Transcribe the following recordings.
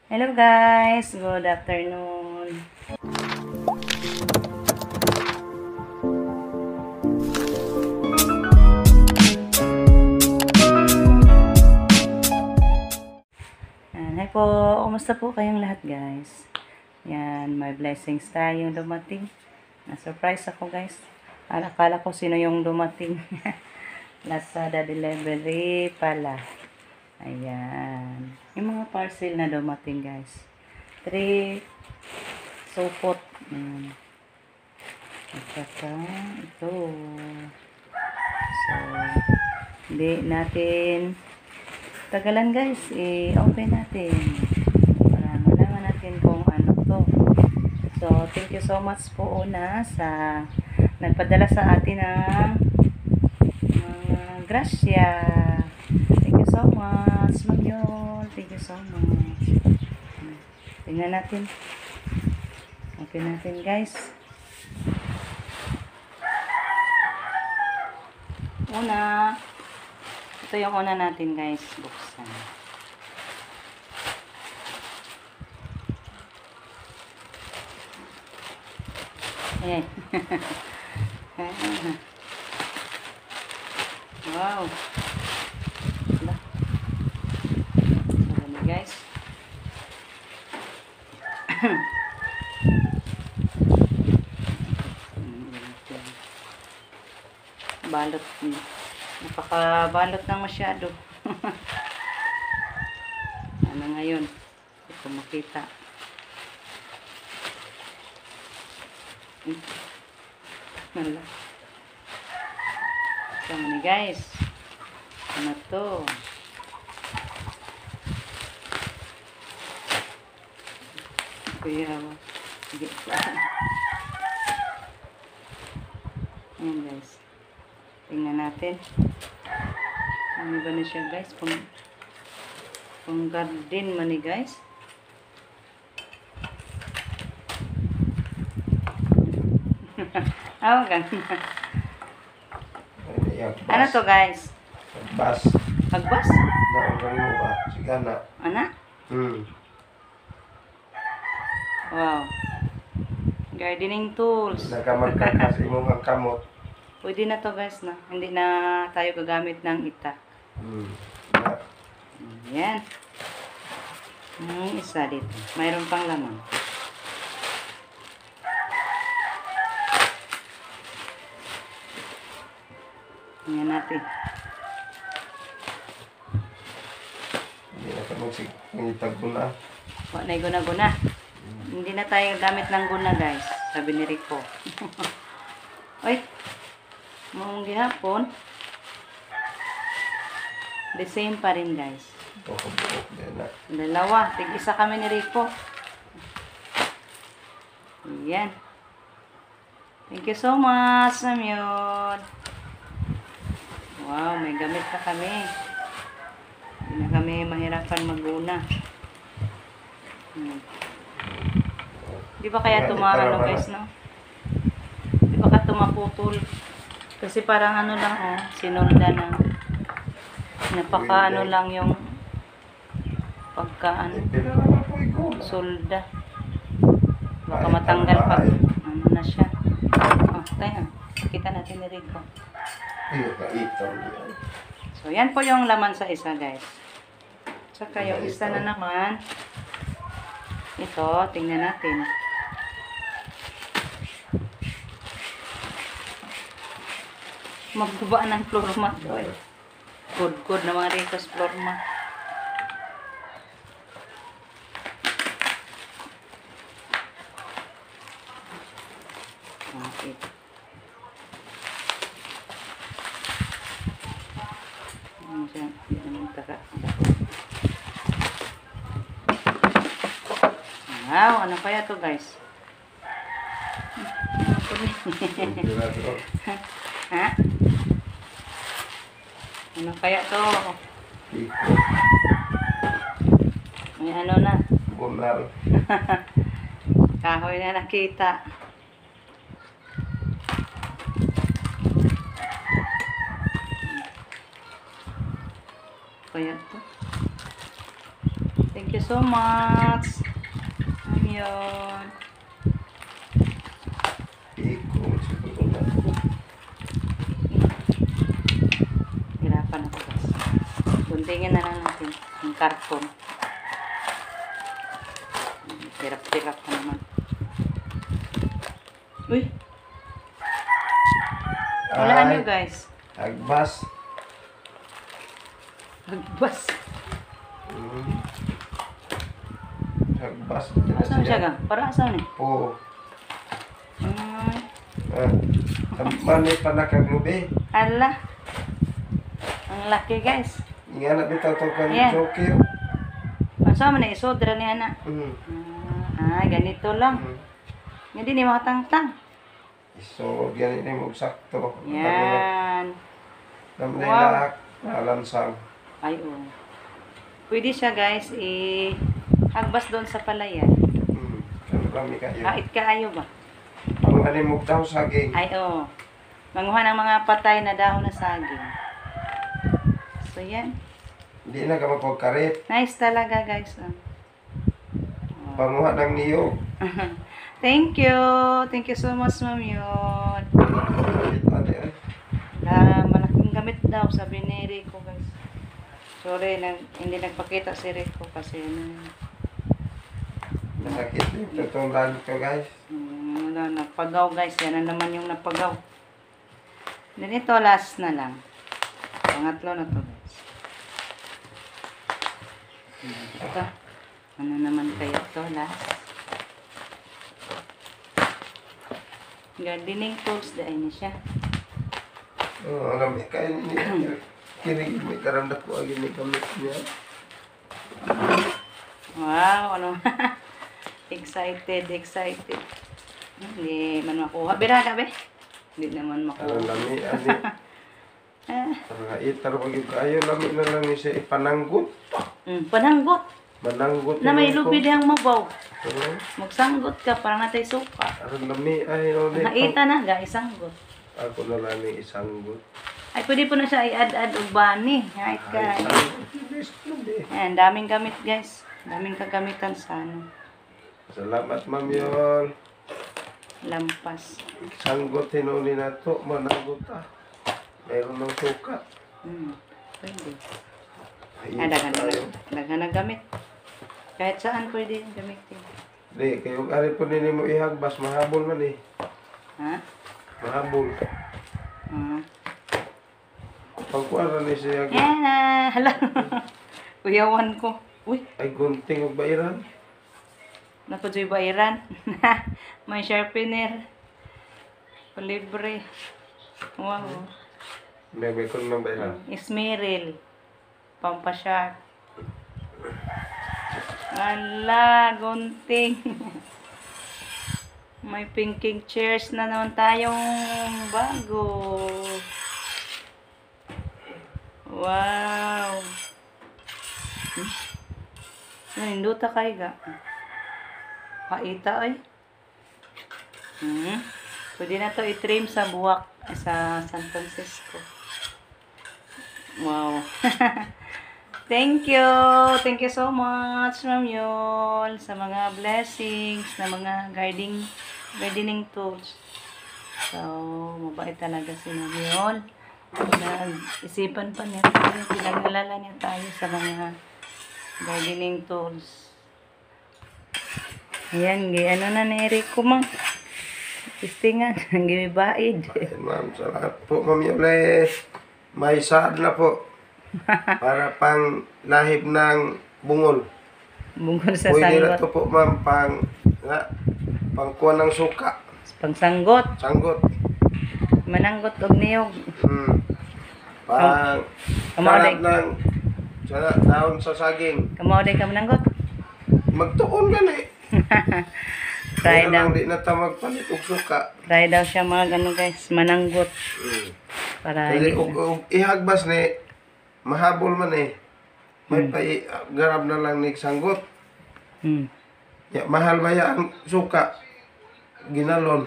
Hello guys, good afternoon. Hi po, kumusta po kayong lahat guys? Yan, may blessings tayong dumating. Na-surprise ako guys. Akala ko sino yung dumating. Lazada delivery pala. Ayan. Yung mga parcel na dumating guys. 3 supot. Ayan. At saka ito. So, hindi natin tagalan guys. I-open natin. Para malaman natin kung ano to. So, thank you so much po una sa nagpadala sa atin ng grasya. Thank you so much, Ma'am Yol. Thank you so much. Tingnan natin. Open natin, guys. Una. Ito yung una natin, guys. Buksan. Ayan. Wow. Ayan guys. Balot. Napakabalot na masyado. Ano ngayon? Hindi ko makita. Wala. Sama ni guys. Ano to? Kuya. Hindi. Ayan guys. Tingnan natin. Ano ba na siya guys? Pang garden man ni guys. Oh, ganda. Ano to guys? Pagbas. Pagbas? Sigana. Ana? Wow. Gardening tools. Nakamagkakas imong ang kamot. Pwede na to guys na. Hindi na tayo gagamit ng itak. Ayan. Isa dito. Mayroon pang laman. Tingnan natin. Hindi na ka magsipag guna. Wala na guna-guna. Hindi na tayo gamit ng guna guys. Sabi ni Rico. Oy. Mong gihapon. The same pa rin guys. Buhok din na. Dalawa. Tig-isa kami ni Rico. Ayan. Thank you so much, Samyon. Wow, may gamit pa kami. Hindi na kami mahirapan maguna. Di ba kaya tumakalo guys, no? Di ba ka tumaputol? Kasi parang ano lang, oh, sinulda na. Napaka ano lang yung pagka ano, solda. Baka matanggal pag ano na siya. Oh, tayo. Kita natin ni Rico. So, yan po yung laman sa isa, guys. Saka yung isa na naman, ito, tingnan natin. Magbaba ng floor mat. Good na mga Rico's floor mat. Okay. Wow, ano kaya to guys? Ha? Ano kaya to? May ano na? Bunal. Kahoy na nakita. Kaya to? Thank you so much. Yun. Ikot siguro na. Hirapan ako guys. Guntingin na lang natin yung karton. Tirap-tirap na naman. Uy! Wala nyo guys. Agbas. Hagbas. Agbas. Asan siya ga? Para asan eh? Po. Hmm. Mani pa nakagubi. Ala. Ang laki guys. Nga na bitaw to kan Yeah. Jokir. Asa man na isodra ni ana? Ganito lang. Hindi ni makatangtang. So, ganit ni mo sakto. Yan. Namlay Wow. laak. Nalansang. Ay, oh. Pwede siya guys, hagbas doon sa palayan. Kalami kayo. Hait kaayo ba? Ang animog daw saging. Ay, oh. Manguha ng mga patay na dahon na saging. So, yan. Hindi na ka mapagkarit. Nice talaga guys. Oh. Panguha ng niyog. Thank you. Thank you so much, Ma'am Yun. Ate, Malaking gamit daw, sabi ni Rico guys. Sorry, hindi nagpakita si Rico kasi Nasakit yung tutunglan ko guys. wala, napagaw guys. Yan na naman yung napagaw. Then ito, last na lang. Pangatlo na to guys. Ito. Ano naman kaya ito, last? Gardening tools, dahil niya siya. Alam mo, kaya niya. Kinig may karandak ko agad ni kamit niya. Wow, ano? Excited. Hindi man makuha. Bira ka, be? Hindi naman Ang makuha. lami, ani. Ang itar pag yung kayo, lami na lang siya ipananggot. Pananggot. Mananggot. Na may yun ko. lupid ang mabaw. Oo. Magsanggot ka para natay suka. Ang lami, ay, ulit. Naita na, ga, isanggot. Ako na lang yung isanggot. Ay, pwede po na siya i-add-add og bani. Kahit ka. Ay, isanggot. Yes, labi. Ayan, daming gamit, guys. Daming kagamitan sa ano. Salamat, Ma'am Yol. Lampas. Sanggot hinuli na to, mananggot Meron ng suka. Pwede. Ay, Daghan na gamit. Kahit saan pwede yung gamitin. Di, kayong ari po nini mo ihagbas, mahabol man eh. Ha? Mahabol. Pagkuara ni siya. Yan na. Hala. Kuyawan ko. Uy, Ay, gunting og bairan. nakujoy bairan. May sharpener. Libre. Wow. May ko ng bairan. Ismeril. Pampasharp. Ala, gunting. May pinking chairs na naman tayong bago. Wow. Naninduta kayo ga. Paita ay. Pwede na to i-trim sa buwak sa San Francisco. Wow. Thank you. Thank you so much, Ma'am Yol, sa mga blessings, na mga gardening tools. So, mabait talaga si Ma'am Yol. Isipan pa niya tayo, pinag-alala niya tayo sa mga gardening tools. Ayan, ano na ni Eric ko, Ma'am. Tistingan, ang gimibaid. Ma'am, salamat po, Ma'am Yol. May saad na po. Para pang lahib ng bungol. Bungkol sa Pwede na sanggot. to po, ma'am, pangkuha ng suka. Pangsanggot. Sanggot. Mananggot og niyog. Pang Kamoday. sarap ng dahon sa saging. Kamoday ka mananggot. Magtuon gani. Try Kaya daw. lang di na ta magpalit og suka. Try daw siya mga ano guys, mananggot. Para Kasi og ihagbas ni mahabol man eh. May garab na lang ni sanggot. Ya, mahal ba ya ang suka? Ginalon.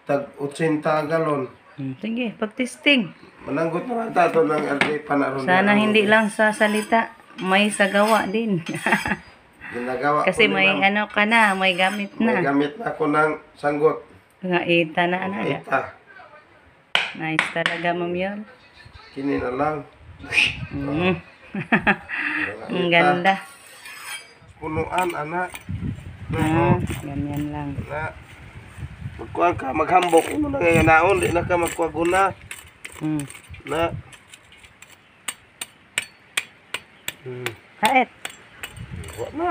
Tag 80 ang galon. Sige, pag-testing. Mananggot naman tato ng arde panaron. Sana hindi lang sa salita, may sa gawa din. Ginagawa Kasi ko ni may ma'am. ano ka na, may gamit May na. gamit na ako ng sanggot. Nga ita na ano. Ita. Nice talaga, Ma'am Yol. Kini na lang. Mm. Mga Ang ita. ganda. Punuan, anak. Ganyan lang. Na. Magkuhan ka, maghambok. Ano na ngayon naon, di na ka magkuhaguna. Mm. Na. Haet. Wala na.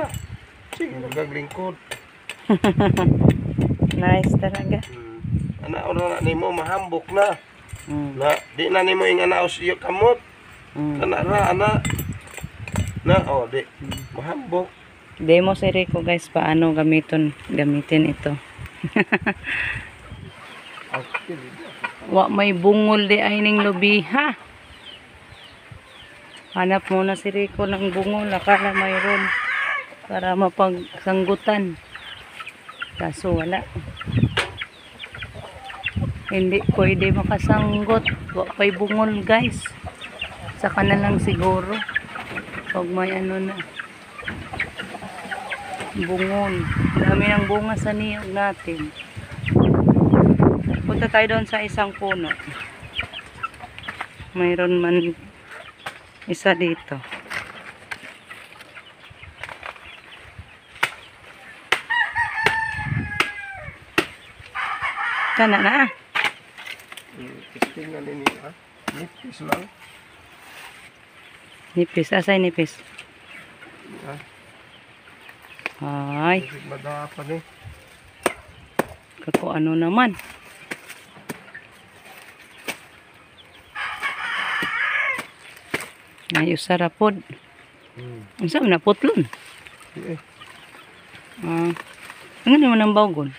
Sige, nagaglingkod. Nice talaga. Anak, na nimo mahambok na. Mm. Na, di na nimo yung anaos iyo kamot. Mm. Anak ra, anak. Na, oh, di. Mahambok. Demo si Rico guys, paano gamitin ito. Wa may bungol di ay ning lubiha. Hanap muna si Rico ng bungol, akala mayroon para mapagsanggutan. Kaso wala. Hindi pwede makasanggot. Wa pa'y bungol guys. Saka na lang siguro. Pag may ano na. Bungol. Dami ng bunga sa niyog natin. Punta tayo doon sa isang puno. Mayroon man isa dito. Kana na. Testing na nini, ha? Nipis lang. Nipis. Asay nipis? Ha? Ay. Kasi madapan eh. Kako ano naman. Ay, usarapod. Ang saan na putlon? Eh, Ang naman ang bawgon.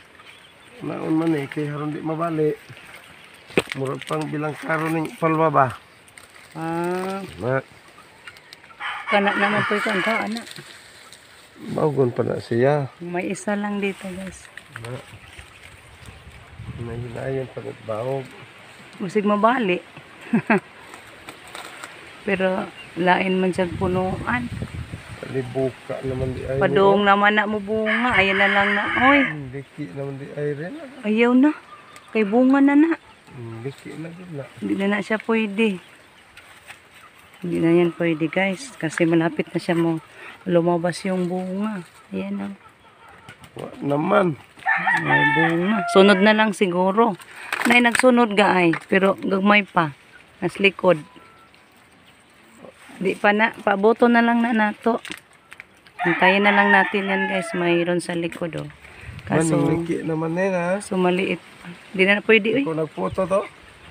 naon man eh, kaya haron di mabali. Murag pang bilang karon ng palwa ba? Na, Kana naman po ito. Ana. baugon pa na siya. May isa lang dito guys. Na, nahinayan pa ng baog. Musig mabali. Pero lain man siya punuan. Palibuka naman di ay. Padung naman na mo bunga. Ayan na lang na. Oy, Liki naman di ay rin. ayaw na. Kay bunga na na. Liki na din na. Hindi na siya pwede. Hindi na yan pwede guys. Kasi malapit na siya mo lumabas yung bunga. Ayan na. Wa naman. May bunga. Sunod na lang siguro. Nay, nagsunod ga ay. Pero gagmay pa. Nas likod. Di pa na. Paboto na lang na nato. Hintayin na lang natin yan guys. Mayroon sa likod oh. Kaso, Maning liki naman eh ha. so maliit pa. Di na pwede uy. Kung nagputo to,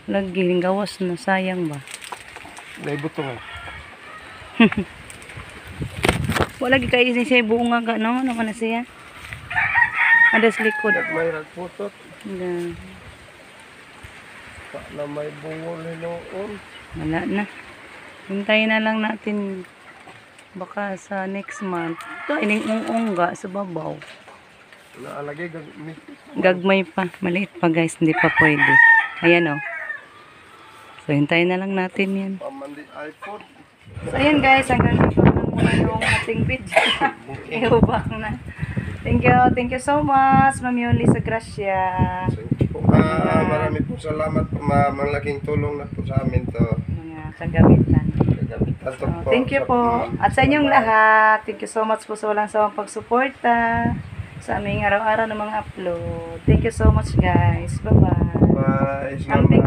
Lagi, gawas na. Sayang ba? naibuto nga. Wala kayo siya bunga ga. Naman naman na siya. Ada sa likod. May nagputot. Wala. Pa na may bungol noon. Wala na. Hintayin na lang natin. Baka sa next month. Ito, ining ungga sa babaw. Naalagay Gagmay pa. Maliit pa guys. Hindi pa pwede. Ayan o. So, hintayin na lang natin yan. pamandi iPhone. So, ayan guys. Hanggang dito na muna yung ating video. Iubak na. Thank you. Thank you so much, Ma'am Yoli sa Gracia. Marami po salamat po. Malaking tulong na po sa amin to. Mga kagamitan. Gagamitan to po. Thank you po. At sa inyong lahat, thank you so much po sa walang sawang pagsuporta sa aming araw-araw ng mga upload. Thank you so much guys. Bye-bye. Bye. Ang big